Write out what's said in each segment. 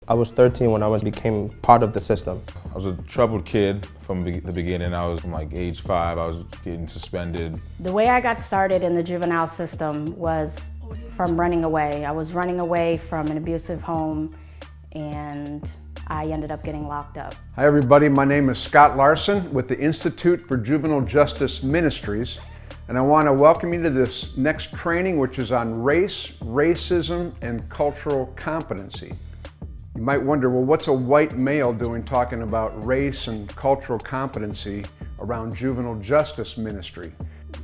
I was 13 when I became part of the system. I was a troubled kid from the beginning. I was from like age 5, I was getting suspended. The way I got started in the juvenile system was from running away. I was running away from an abusive home and I ended up getting locked up. Hi everybody, my name is Scott Larson with the Institute for Juvenile Justice Ministries, and I want to welcome you to this next training, which is on race, racism, and cultural competency. You might wonder, well, what's a white male doing talking about race and cultural competency around juvenile justice ministry?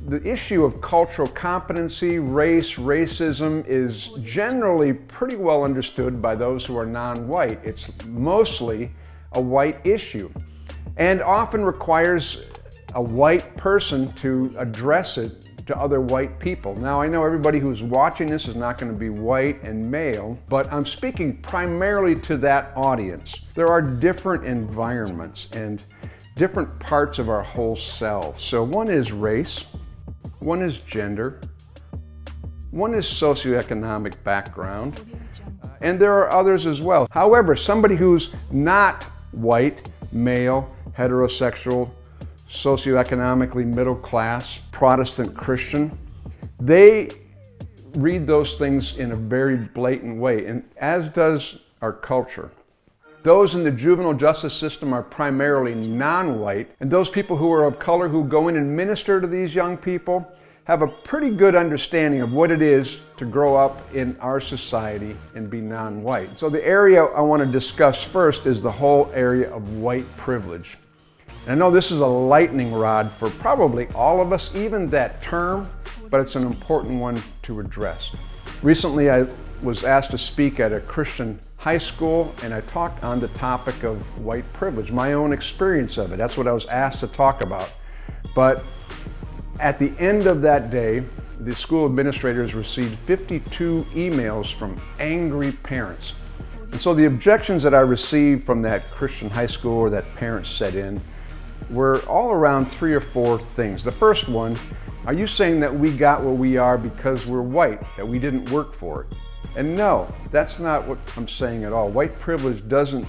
The issue of cultural competency, race, racism is generally pretty well understood by those who are non-white. It's mostly a white issue and often requires a white person to address it to other white people. Now, I know everybody who's watching this is not going to be white and male, but I'm speaking primarily to that audience. There are different environments and different parts of our whole selves. So one is race, one is gender, one is socioeconomic background, and there are others as well. However, somebody who's not white, male, heterosexual, socioeconomically middle class, Protestant Christian, they read those things in a very blatant way, and as does our culture. Those in the juvenile justice system are primarily non-white, and those people who are of color who go in and minister to these young people have a pretty good understanding of what it is to grow up in our society and be non-white. So the area I want to discuss first is the whole area of white privilege. And I know this is a lightning rod for probably all of us, even that term, but it's an important one to address. Recently, I was asked to speak at a Christian high school, and I talked on the topic of white privilege, my own experience of it. That's what I was asked to talk about. But at the end of that day, the school administrators received 52 emails from angry parents. And so the objections that I received from that Christian high school or that parents set in were all around 3 or 4 things. The first one, are you saying that we got where we are because we're white, that we didn't work for it? And no, that's not what I'm saying at all. White privilege doesn't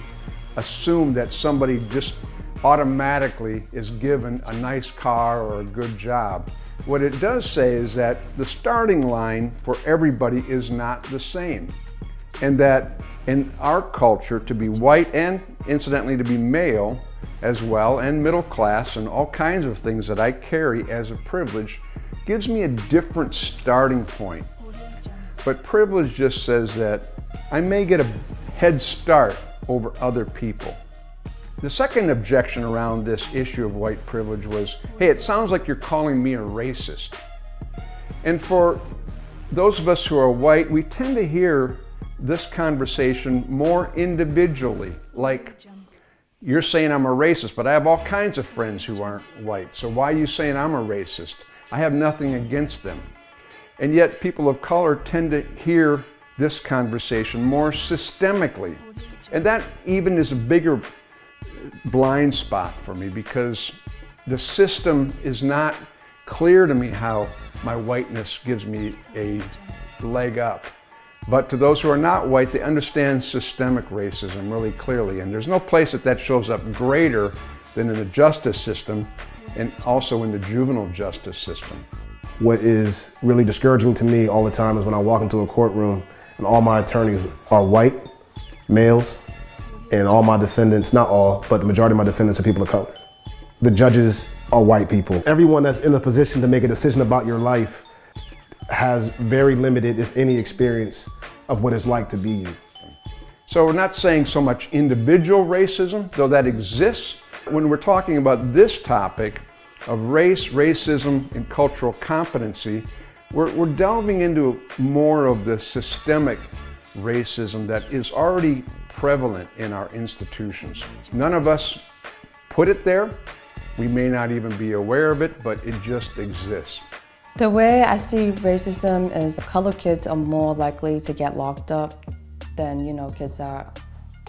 assume that somebody just automatically is given a nice car or a good job. What it does say is that the starting line for everybody is not the same. And that in our culture, to be white and incidentally to be male as well, and middle class, and all kinds of things that I carry as a privilege, gives me a different starting point. But privilege just says that I may get a head start over other people. The second objection around this issue of white privilege was, hey, it sounds like you're calling me a racist. And for those of us who are white, we tend to hear this conversation more individually, like, you're saying I'm a racist, but I have all kinds of friends who aren't white, so why are you saying I'm a racist? I have nothing against them. And yet people of color tend to hear this conversation more systemically. And that even is a bigger blind spot for me, because the system is not clear to me how my whiteness gives me a leg up. But to those who are not white, they understand systemic racism really clearly. And there's no place that shows up greater than in the justice system and also in the juvenile justice system. What is really discouraging to me all the time is when I walk into a courtroom and all my attorneys are white, males, and all my defendants, not all, but the majority of my defendants are people of color. The judges are white people. Everyone that's in a position to make a decision about your life has very limited, if any, experience of what it's like to be you. So we're not saying so much individual racism, though that exists. When we're talking about this topic of race, racism, and cultural competency, we're delving into more of the systemic racism that is already prevalent in our institutions. None of us put it there. We may not even be aware of it, but it just exists. The way I see racism is colored kids are more likely to get locked up than, kids that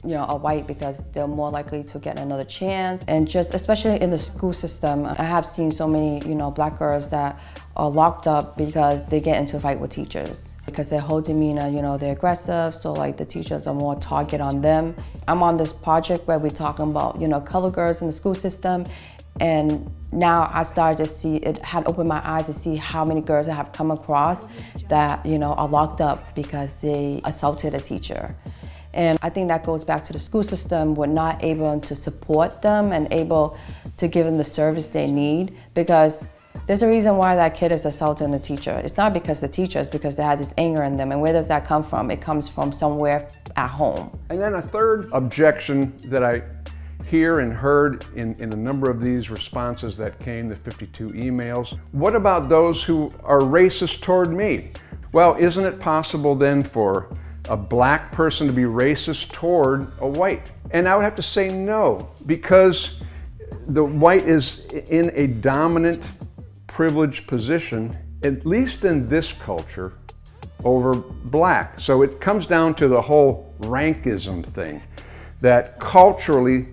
are white, because they're more likely to get another chance. And just especially in the school system, I have seen so many, black girls that are locked up because they get into a fight with teachers. because their whole demeanor, they're aggressive, so like the teachers are more target on them. I'm on this project where we're talking about, color girls in the school system, and now I started to see, it had opened my eyes to see how many girls I have come across that, are locked up because they assaulted a teacher. And I think that goes back to the school system. We're not able to support them and able to give them the service they need, because there's a reason why that kid is assaulting the teacher. It's not because the teacher, it's because they had this anger in them. And where does that come from? It comes from somewhere at home. And then a third objection that I hear and heard in a number of these responses that came, the 52 emails. What about those who are racist toward me? Well, isn't it possible then for a black person to be racist toward a white? And I would have to say no, because the white is in a dominant, privileged position, at least in this culture, over black. So it comes down to the whole rankism thing, that culturally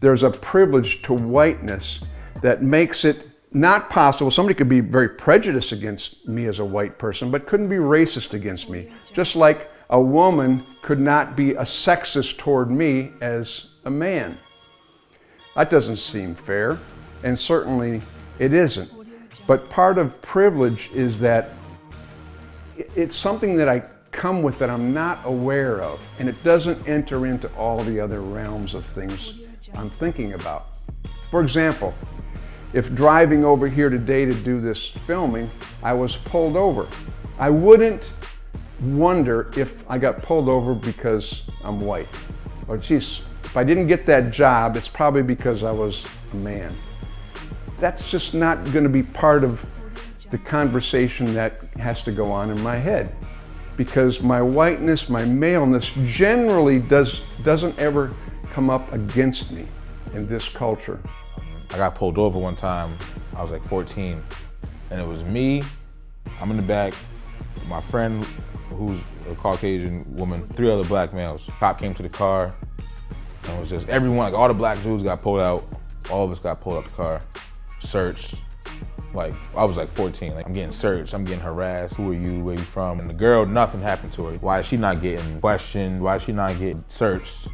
there's a privilege to whiteness that makes it not possible. Somebody could be very prejudiced against me as a white person, but couldn't be racist against me. Just like a woman could not be a sexist toward me as a man. That doesn't seem fair, and certainly it isn't. But part of privilege is that it's something that I come with that I'm not aware of, and it doesn't enter into all the other realms of things I'm thinking about. For example, if driving over here today to do this filming, I was pulled over, I wouldn't wonder if I got pulled over because I'm white. Or geez, if I didn't get that job, it's probably because I was a man. That's just not going to be part of the conversation that has to go on in my head, because my whiteness, my maleness generally doesn't ever come up against me in this culture. I got pulled over one time, I was like 14, and it was me, I'm in the back, my friend who's a Caucasian woman, 3 other black males. Cop came to the car, and it was just everyone, like all the black dudes got pulled out, all of us got pulled out the car, searched. Like, I was like 14, like I'm getting searched, I'm getting harassed. Who are you, where you from? And the girl, nothing happened to her. Why is she not getting questioned? Why is she not getting searched?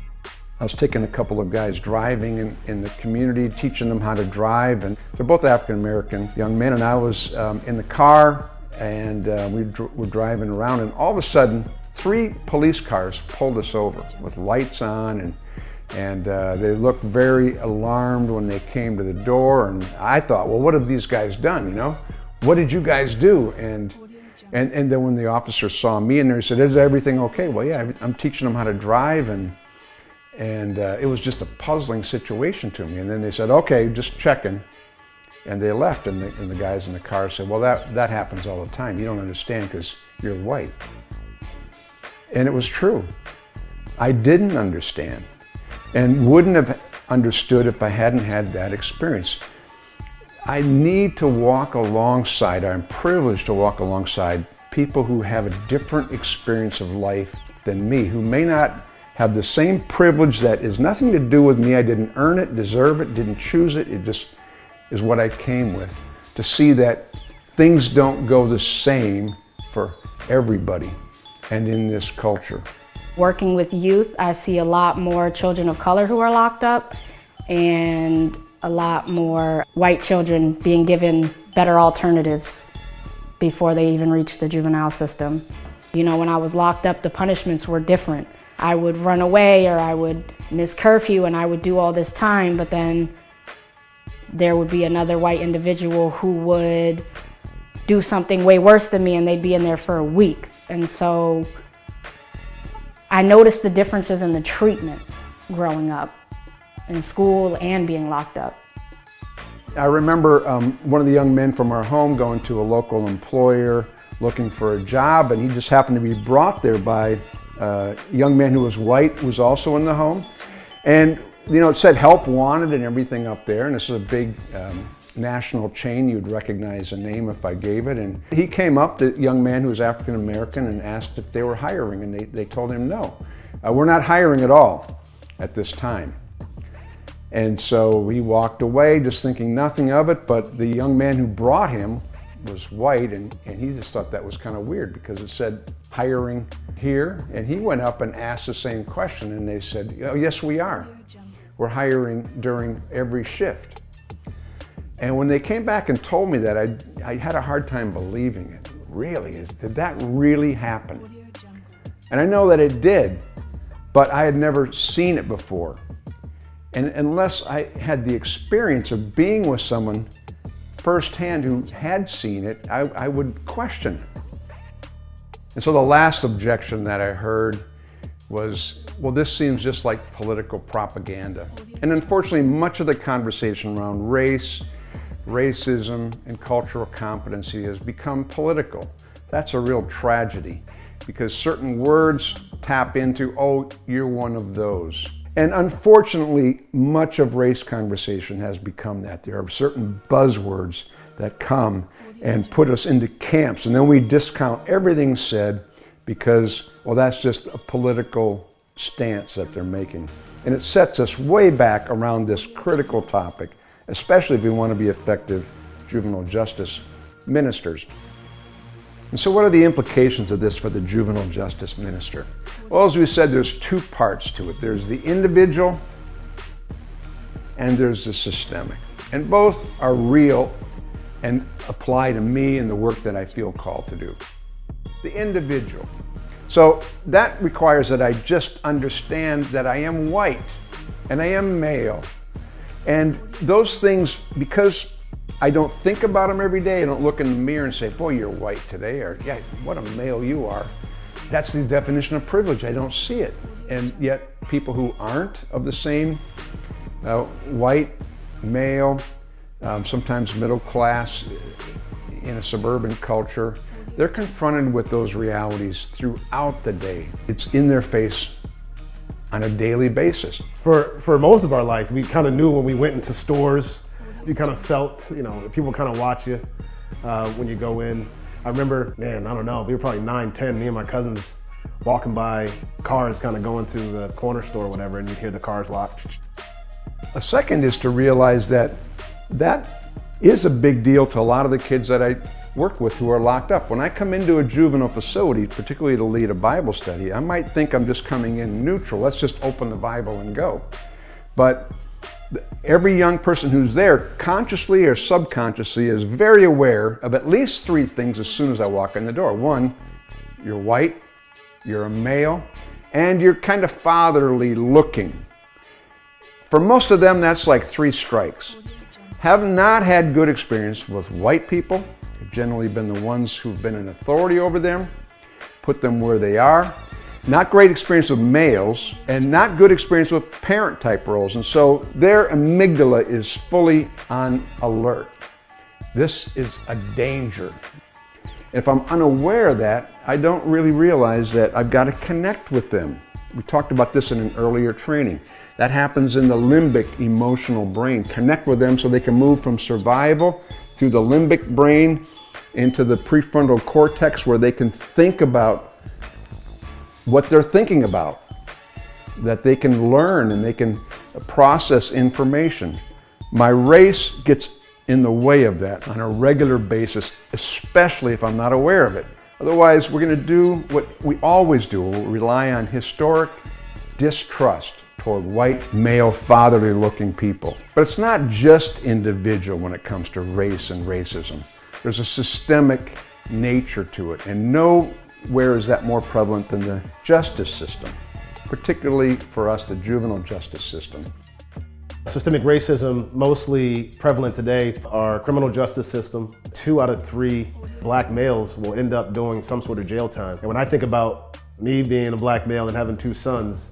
I was taking a couple of guys driving in the community, teaching them how to drive, and they're both African-American young men, and I was in the car, and we were driving around, and all of a sudden, 3 police cars pulled us over with lights on, and they looked very alarmed when they came to the door, and I thought, well, what have these guys done, What did you guys do? And then when the officer saw me in there, he said, is everything okay? Well, yeah, I'm teaching them how to drive, and it was just a puzzling situation to me. And then they said, okay, just checking. And they left, and the guys in the car said, well, that happens all the time. You don't understand because you're white. And it was true. I didn't understand and wouldn't have understood if I hadn't had that experience. I need to walk alongside, I'm privileged to walk alongside people who have a different experience of life than me, who may not have the same privilege that is nothing to do with me. I didn't earn it, deserve it, didn't choose it. It just is what I came with. To see that things don't go the same for everybody and in this culture. Working with youth, I see a lot more children of color who are locked up and a lot more white children being given better alternatives before they even reach the juvenile system. When I was locked up, the punishments were different. I would run away or I would miss curfew and I would do all this time, but then there would be another white individual who would do something way worse than me and they'd be in there for a week. And so I noticed the differences in the treatment growing up in school and being locked up. I remember one of the young men from our home going to a local employer looking for a job, and he just happened to be brought there by a young man who was white, who was also in the home. And it said help wanted and everything up there, and this is a big national chain. You'd recognize the name if I gave it. And he came up, the young man who was African American, and asked if they were hiring, and they told him no. We're not hiring at all at this time. And so he walked away just thinking nothing of it, but the young man who brought him was white, and he just thought that was kind of weird because it said hiring here, and he went up and asked the same question, and they said, oh, yes, we are. We're hiring during every shift. And when they came back and told me that, I had a hard time believing it. Really? Did that really happen? And I know that it did, but I had never seen it before. And unless I had the experience of being with someone firsthand who had seen it, I would question it. And so the last objection that I heard was, well, this seems just like political propaganda. And unfortunately, much of the conversation around race, racism, and cultural competency has become political. That's a real tragedy because certain words tap into, oh, you're one of those. And unfortunately, much of race conversation has become that. There are certain buzzwords that come and put us into camps, and then we discount everything said because, well, that's just a political stance that they're making. And it sets us way back around this critical topic, especially if we want to be effective juvenile justice ministers. And so what are the implications of this for the juvenile justice minister? Well, as we said, there's two parts to it. There's the individual and there's the systemic. And both are real and apply to me and the work that I feel called to do. The individual. So that requires that I just understand that I am white and I am male. And those things, because I don't think about them every day, I don't look in the mirror and say, boy, you're white today, or yeah, what a male you are. That's the definition of privilege. I don't see it. And yet people who aren't of the same white, male, sometimes middle class in a suburban culture, they're confronted with those realities throughout the day. It's in their face on a daily basis. For most of our life, we kind of knew when we went into stores, you kind of felt, people kind of watch you when you go in. I remember, man, I don't know, we were probably 9, 10, me and my cousins walking by, cars kind of going to the corner store or whatever, and you'd hear the cars lock. A second is to realize that that is a big deal to a lot of the kids that I work with who are locked up. When I come into a juvenile facility, particularly to lead a Bible study, I might think I'm just coming in neutral. Let's just open the Bible and go. But every young person who's there, consciously or subconsciously, is very aware of at least 3 things as soon as I walk in the door. 1, you're white, you're a male, and you're kind of fatherly looking. For most of them, that's like 3 strikes. Have not had good experience with white people. They've generally been the ones who've been in authority over them, put them where they are. Not great experience with males, and not good experience with parent type roles. And so their amygdala is fully on alert. This is a danger. If I'm unaware of that, I don't really realize that I've got to connect with them. We talked about this in an earlier training. That happens in the limbic emotional brain. Connect with them so they can move from survival through the limbic brain into the prefrontal cortex where they can think about what they're thinking about, that they can learn and they can process information. My race gets in the way of that on a regular basis, especially if I'm not aware of it. Otherwise, we're going to do what we always do. We'll rely on historic distrust toward white, male, fatherly looking people. But it's not just individual when it comes to race and racism. There's a systemic nature to it, and nowhere is that more prevalent than the justice system, particularly for us, the juvenile justice system. Systemic racism, mostly prevalent today, our criminal justice system. 2 out of 3 black males will end up doing some sort of jail time. And when I think about me being a black male and having 2 sons,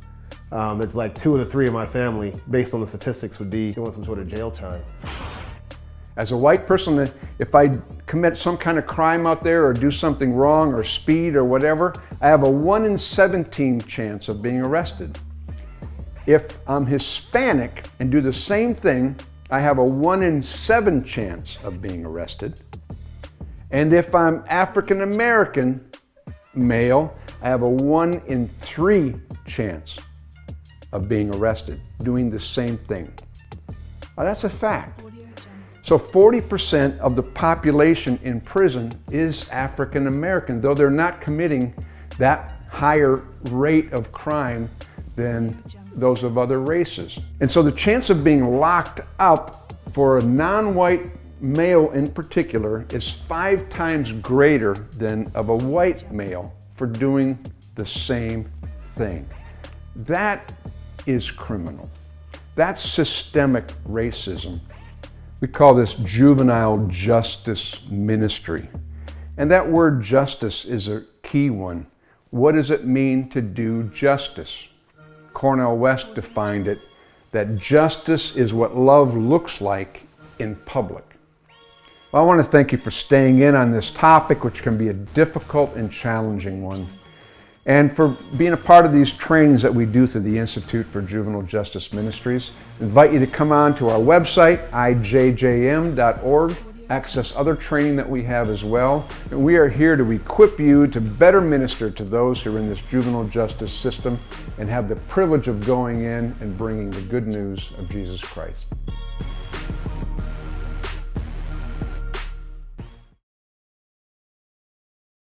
it's like 2 of the 3 of my family, based on the statistics, would be doing some sort of jail time. As a white person, if I commit some kind of crime out there or do something wrong or speed or whatever, I have a 1 in 17 chance of being arrested. If I'm Hispanic and do the same thing, I have a 1 in 7 chance of being arrested. And if I'm African American male, I have a 1 in 3 chance of being arrested doing the same thing. Now, that's a fact. So 40% of the population in prison is African American, though they're not committing that higher rate of crime than those of other races. And so the chance of being locked up for a non-white male in particular is 5 times greater than of a white male for doing the same thing. That is criminal. That's systemic racism. We call this juvenile justice ministry. And that word justice is a key one. What does it mean to do justice? Cornel West defined it that justice is what love looks like in public. Well, I want to thank you for staying in on this topic, which can be a difficult and challenging one, and for being a part of these trainings that we do through the Institute for Juvenile Justice Ministries. I invite you to come on to our website, ijjm.org, access other training that we have as well. And we are here to equip you to better minister to those who are in this juvenile justice system and have the privilege of going in and bringing the good news of Jesus Christ.